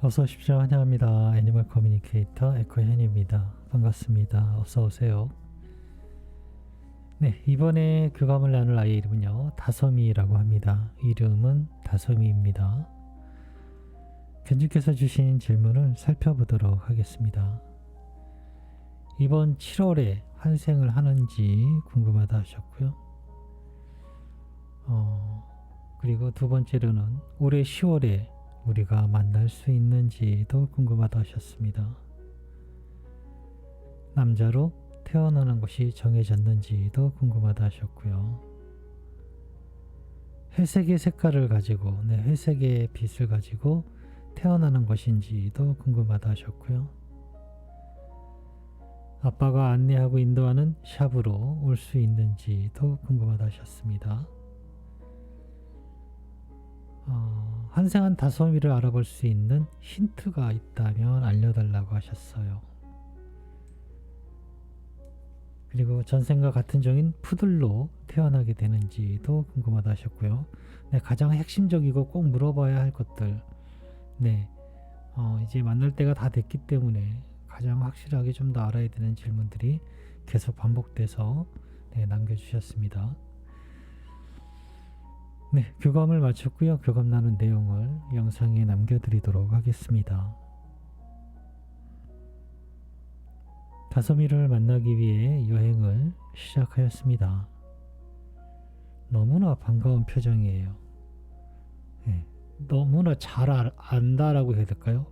어서 오십시오. 환영합니다. 애니멀 커뮤니케이터 에코현입니다. 반갑습니다. 어서 오세요. 네, 이번에 교감을 나눌 아이의 이름은요, 다솜이라고 합니다. 이름은 다솜이입니다. 견주께서 주신 질문을 살펴보도록 하겠습니다. 이번 7월에 환생을 하는지 궁금하다 하셨고요. 그리고 두 번째로는 올해 10월에 우리가 만날 수 있는지도 궁금하다 하셨습니다. 남자로 태어나는 것이 정해졌는지도 궁금하다 하셨고요. 회색의 색깔을 가지고, 회색의 빛을 가지고 태어나는 것인지도 궁금하다 하셨고요. 아빠가 안내하고 인도하는 샵으로 올 수 있는지도 궁금하다 하셨습니다. 환생한 다솜이를 알아볼 수 있는 힌트가 있다면 알려달라고 하셨어요. 그리고 전생과 같은 종인 푸들로 태어나게 되는지도 궁금하다 하셨고요. 가장 핵심적이고 꼭 물어봐야 할 것들, 이제 만날 때가 다 됐기 때문에 가장 확실하게 좀 더 알아야 되는 질문들이 계속 반복돼서 남겨주셨습니다. 교감을 마쳤고요. 교감 나눈 내용을 영상에 남겨드리도록 하겠습니다. 다솜이를 만나기 위해 여행을 시작하였습니다. 너무나 반가운 표정이에요. 너무나 잘 안다라고 해야 될까요?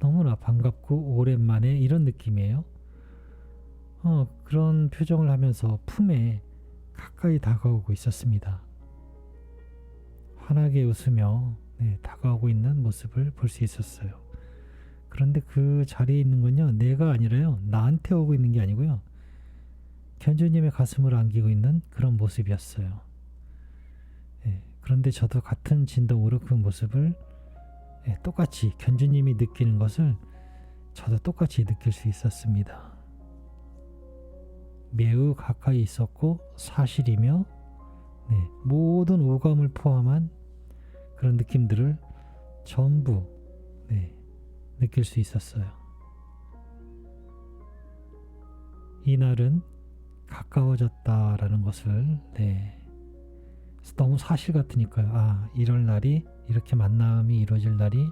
너무나 반갑고 오랜만에 이런 느낌이에요. 그런 표정을 하면서 품에 가까이 다가오고 있었습니다. 환하게 웃으며 다가오고 있는 모습을 볼 수 있었어요. 그런데 그 자리에 있는 건요, 내가 아니라요, 나한테 오고 있는 게 아니고요, 견주님의 가슴을 안기고 있는 그런 모습이었어요. 그런데 저도 같은 진동으로 그 모습을 똑같이 견주님이 느끼는 것을 저도 똑같이 느낄 수 있었습니다. 매우 가까이 있었고 사실이며 모든 오감을 포함한 그런 느낌들을 전부 느낄 수 있었어요. 이날은 가까워졌다라는 것을 너무 사실 같으니까요. 이럴 날이, 이렇게 만남이 이루어질 날이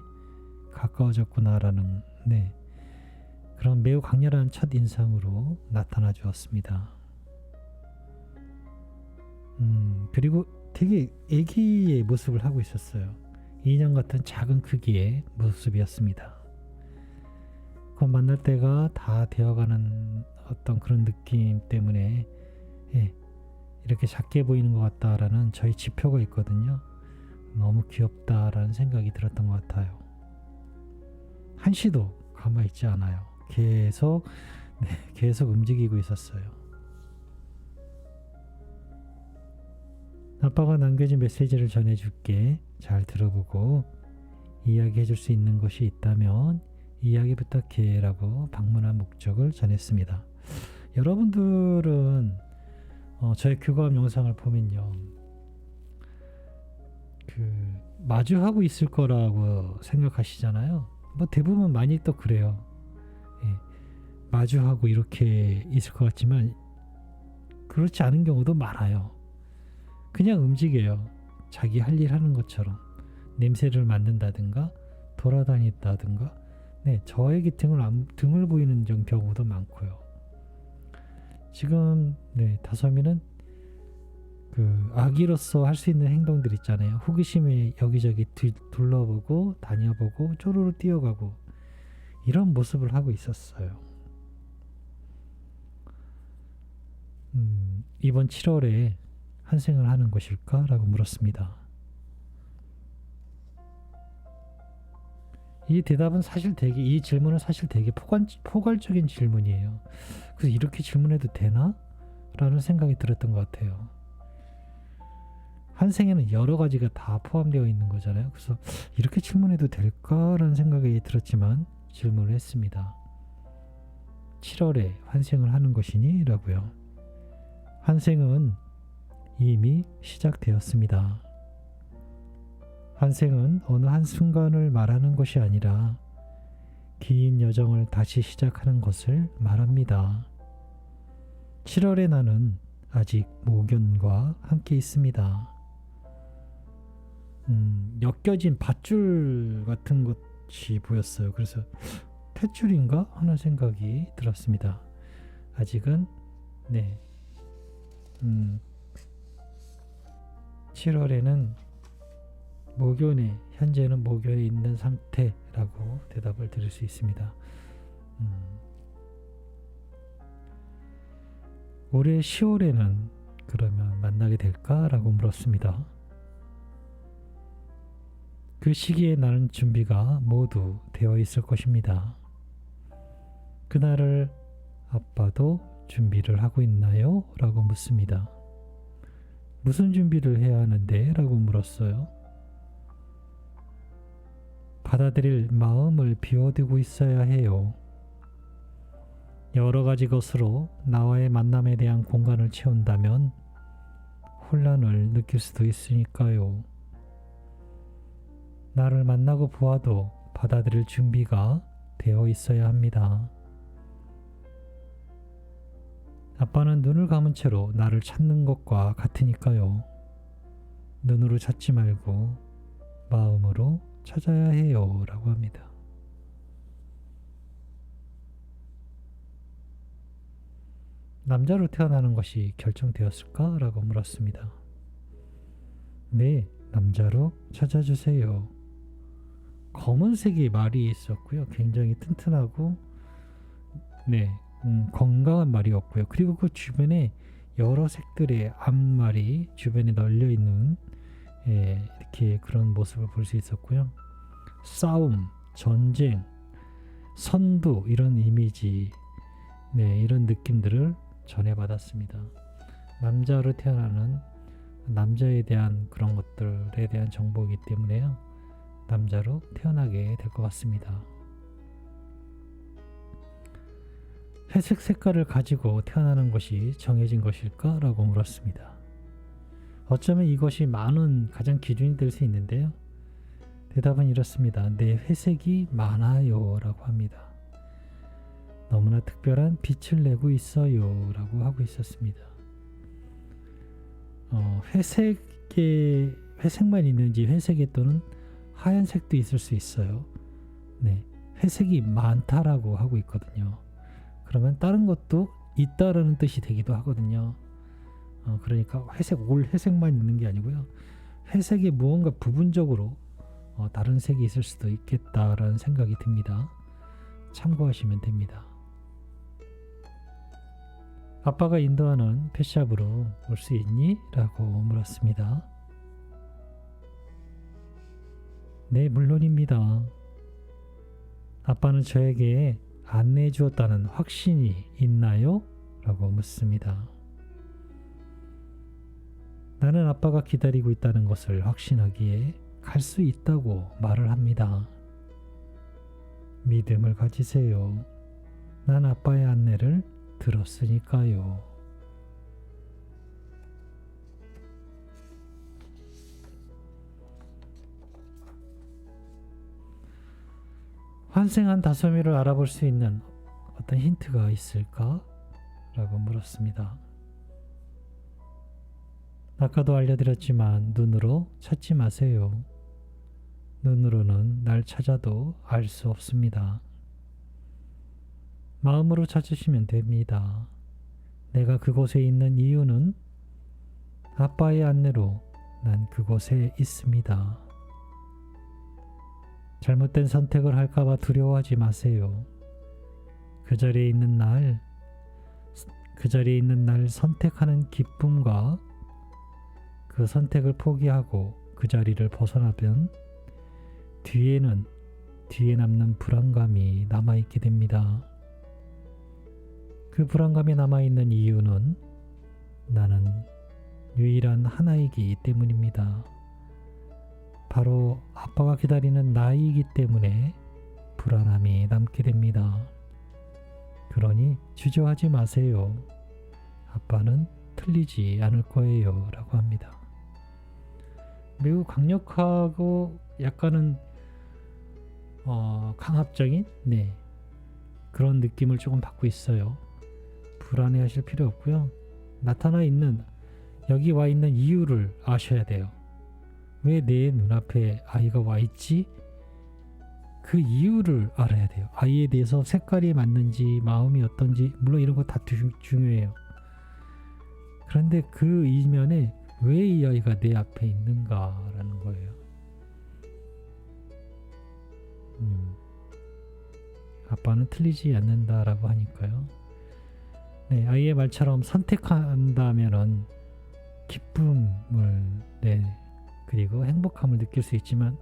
가까워졌구나라는 그런 매우 강렬한 첫 인상으로 나타나 주었습니다. 그리고 되게 애기의 모습을 하고 있었어요. 인형 같은 작은 크기의 모습이었습니다. 곧 만날 때가 다 되어가는 어떤 그런 느낌 때문에 이렇게 작게 보이는 것 같다라는 저희 지표가 있거든요. 너무 귀엽다라는 생각이 들었던 것 같아요. 한시도 가만히 있지 않아요. 계속 움직이고 있었어요. 아빠가 남겨진 메시지를 전해줄게. 잘 들어보고 이야기해줄 수 있는 것이 있다면 이야기 부탁해 라고 방문한 목적을 전했습니다. 여러분들은 저의 교감 영상을 보면요, 마주하고 있을 거라고 생각하시잖아요. 대부분 많이 또 그래요. 마주하고 이렇게 있을 것 같지만 그렇지 않은 경우도 많아요. 그냥 움직여요. 자기 할 일 하는 것처럼 냄새를 맡는다든가 돌아다닌다든가 저에게 등을 보이는 경우도 많고요. 지금 다솜이는 그 아기로서 할 수 있는 행동들 있잖아요. 호기심에 여기저기 둘러보고 다녀보고 쪼르르 뛰어가고 이런 모습을 하고 있었어요. 이번 7월에 환생을 하는 것일까? 라고 물었습니다. 이 질문은 사실 되게 포괄적인 질문이에요. 그래서 이렇게 질문해도 되나? 라는 생각이 들었던 것 같아요. 환생에는 여러 가지가 다 포함되어 있는 거잖아요. 그래서 이렇게 질문해도 될까라는 생각이 들었지만 질문을 했습니다. 7월에 환생을 하는 것이니? 라고요. 환생은 이미 시작되었습니다. 환생은 어느 한순간을 말하는 것이 아니라 긴 여정을 다시 시작하는 것을 말합니다. 7월의 나는 아직 모견과 함께 있습니다. 엮여진 밧줄 같은 것이 보였어요. 그래서 탯줄인가 하는 생각이 들었습니다. 아직은 7월에는 현재는 모견에 있는 상태라고 대답을 드릴 수 있습니다. 올해 10월에는 그러면 만나게 될까라고 물었습니다. 그 시기에 나는 준비가 모두 되어 있을 것입니다. 그날을 아빠도 준비를 하고 있나요? 라고 묻습니다. 무슨 준비를 해야 하는데? 라고 물었어요. 받아들일 마음을 비워두고 있어야 해요. 여러 가지 것으로 나와의 만남에 대한 공간을 채운다면 혼란을 느낄 수도 있으니까요. 나를 만나고 보아도 받아들일 준비가 되어 있어야 합니다. 아빠는 눈을 감은 채로 나를 찾는 것과 같으니까요. 눈으로 찾지 말고 마음으로 찾아야 해요. 라고 합니다. 남자로 태어나는 것이 결정되었을까? 라고 물었습니다. 네, 남자로 찾아주세요. 검은색의 말이 있었고요. 굉장히 튼튼하고 건강한 말이었고요. 그리고 그 주변에 여러 색들의 앞말이 주변에 널려 있는 이렇게 그런 모습을 볼 수 있었고요. 싸움, 전쟁, 선두 이런 이미지, 이런 느낌들을 전해받았습니다. 남자로 태어나는 남자에 대한 그런 것들에 대한 정보이기 때문에요. 남자로 태어나게 될 것 같습니다. 회색 색깔을 가지고 태어나는 것이 정해진 것일까? 라고 물었습니다. 어쩌면 이것이 많은 가장 기준이 될 수 있는데요. 대답은 이렇습니다. 네, 회색이 많아요. 라고 합니다. 너무나 특별한 빛을 내고 있어요. 라고 하고 있었습니다. 회색만 있는지 회색에 또는 하얀색도 있을 수 있어요. 회색이 많다라고 하고 있거든요. 그러면 다른 것도 있다라는 뜻이 되기도 하거든요. 그러니까 올 회색만 있는 게 아니고요. 회색에 무언가 부분적으로 다른 색이 있을 수도 있겠다라는 생각이 듭니다. 참고하시면 됩니다. 아빠가 인도하는 펫샵으로 올 수 있니? 라고 물었습니다. 네, 물론입니다. 아빠는 저에게 안내해 주었다는 확신이 있나요? 라고 묻습니다. 나는 아빠가 기다리고 있다는 것을 확신하기에 갈 수 있다고 말을 합니다. 믿음을 가지세요. 난 아빠의 안내를 들었으니까요. 환생한 다솜이를 알아볼 수 있는 어떤 힌트가 있을까? 라고 물었습니다. 아까도 알려드렸지만 눈으로 찾지 마세요. 눈으로는 날 찾아도 알 수 없습니다. 마음으로 찾으시면 됩니다. 내가 그곳에 있는 이유는 아빠의 안내로 난 그곳에 있습니다. 잘못된 선택을 할까봐 두려워하지 마세요. 그 자리에 있는 날 선택하는 기쁨과 그 선택을 포기하고 그 자리를 벗어나면 뒤에 남는 불안감이 남아있게 됩니다. 그 불안감이 남아있는 이유는 나는 유일한 하나이기 때문입니다. 바로 아빠가 기다리는 나이기 때문에 불안함이 남게 됩니다. 그러니 주저하지 마세요. 아빠는 틀리지 않을 거예요. 라고 합니다. 매우 강력하고 약간은 강압적인 그런 느낌을 조금 받고 있어요. 불안해하실 필요 없고요. 나타나 있는 여기 와 있는 이유를 아셔야 돼요. 왜 내 눈앞에 아이가 와 있지? 그 이유를 알아야 돼요. 아이에 대해서 색깔이 맞는지 마음이 어떤지 물론 이런 거 다 중요해요. 그런데 그 이면에 왜 이 아이가 내 앞에 있는가라는 거예요. 아빠는 틀리지 않는다라고 하니까요. 아이의 말처럼 선택한다면은 기쁨을 그리고 행복함을 느낄 수 있지만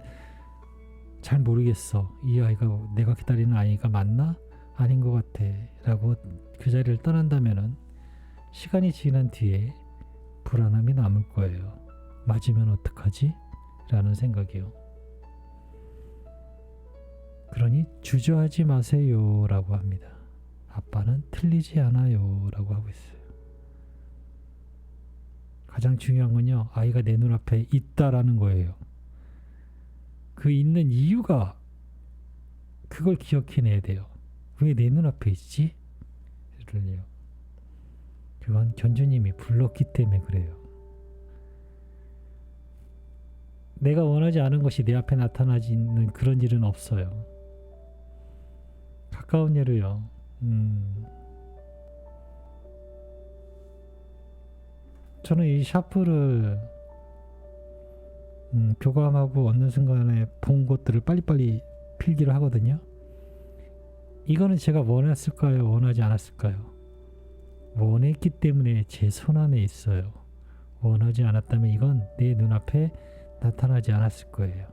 잘 모르겠어. 이 아이가 내가 기다리는 아이가 맞나? 아닌 것 같아. 라고 그 자리를 떠난다면은 시간이 지난 뒤에 불안함이 남을 거예요. 맞으면 어떡하지? 라는 생각이요. 그러니 주저하지 마세요 라고 합니다. 아빠는 틀리지 않아요 라고 하고 있어요. 가장 중요한 건요, 아이가 내 눈앞에 있다라는 거예요. 그 있는 이유가 그걸 기억해내야 돼요. 왜 내 눈앞에 있지? 를요. 그건 견주님이 불렀기 때문에 그래요. 내가 원하지 않은 것이 내 앞에 나타나지는 그런 일은 없어요. 가까운 예로요. 저는 이 샤프를 교감하고 얻는 순간에 본 것들을 빨리빨리 필기를 하거든요. 이거는 제가 원했을까요? 원하지 않았을까요? 원했기 때문에 제 손안에 있어요. 원하지 않았다면 이건 내 눈앞에 나타나지 않았을 거예요.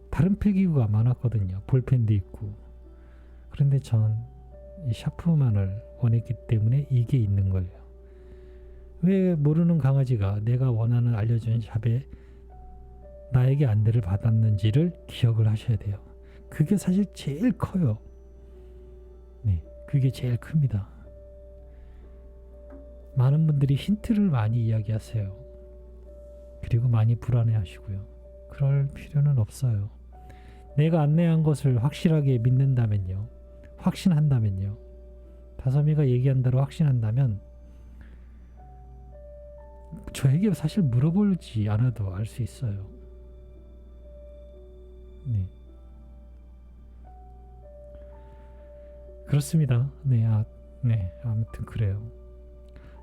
다른 필기구가 많았거든요. 볼펜도 있고. 그런데 전 이 샤프만을 원했기 때문에 이게 있는 거예요. 왜 모르는 강아지가 내가 원하는 알려준 샵에 나에게 안내를 받았는지를 기억을 하셔야 돼요. 그게 사실 제일 커요. 그게 제일 큽니다. 많은 분들이 힌트를 많이 이야기하세요. 그리고 많이 불안해 하시고요. 그럴 필요는 없어요. 내가 안내한 것을 확실하게 믿는다면요. 확신한다면요. 다솜이가 얘기한 대로 확신한다면 저에게 사실 물어보지 않아도 알 수 있어요. 그렇습니다. 아무튼 그래요.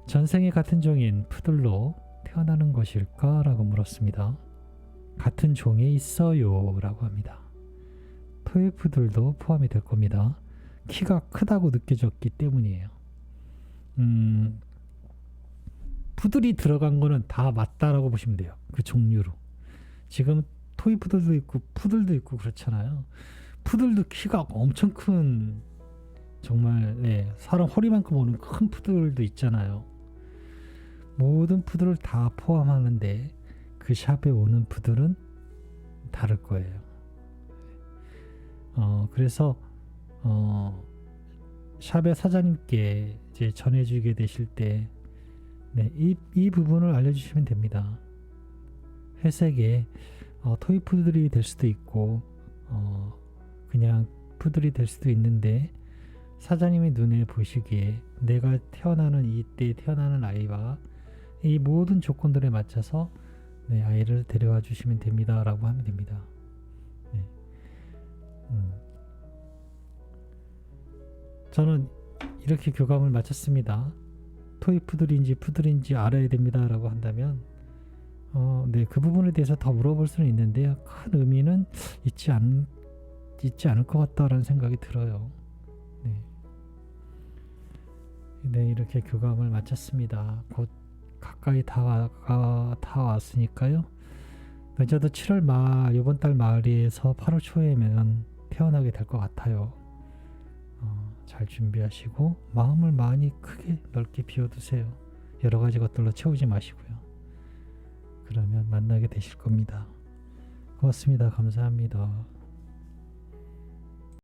전생에 같은 종인 푸들로 태어나는 것일까? 라고 물었습니다. 같은 종에 있어요 라고 합니다. 토이푸들도 포함이 될 겁니다. 키가 크다고 느껴졌기 때문이에요. 푸들이 들어간 거는 다 맞다라고 보시면 돼요. 그 종류로. 지금 토이푸들도 있고 푸들도 있고 그렇잖아요. 푸들도 키가 엄청 큰 정말 사람 허리만큼 오는 큰 푸들도 있잖아요. 모든 푸들을 다 포함하는데 그 샵에 오는 푸들은 다를 거예요. 그래서 샵의 사장님께 이제 전해주게 되실 때 이 부분을 알려주시면 됩니다. 회색에 토이 푸들이 될 수도 있고 그냥 푸들이 될 수도 있는데 사장님이 눈에 보시기에 내가 태어나는 이때 태어나는 아이와 이 모든 조건들에 맞춰서 아이를 데려와 주시면 됩니다 라고 하면 됩니다. 저는 이렇게 교감을 마쳤습니다. 토이 푸들인지 푸들인지 알아야 됩니다 라고 한다면 그 부분에 대해서 더 물어볼 수는 있는데요. 큰 의미는 있지 않을 것 같다라는 생각이 들어요. 이렇게 교감을 마쳤습니다. 곧 가까이 다왔으니까요. 늦어도 7월 말, 이번 달 말에서 8월 초에면 태어나게 될 것 같아요. 잘 준비하시고 마음을 많이 크게 넓게 비워두세요. 여러 가지 것들로 채우지 마시고요. 그러면 만나게 되실 겁니다. 고맙습니다. 감사합니다.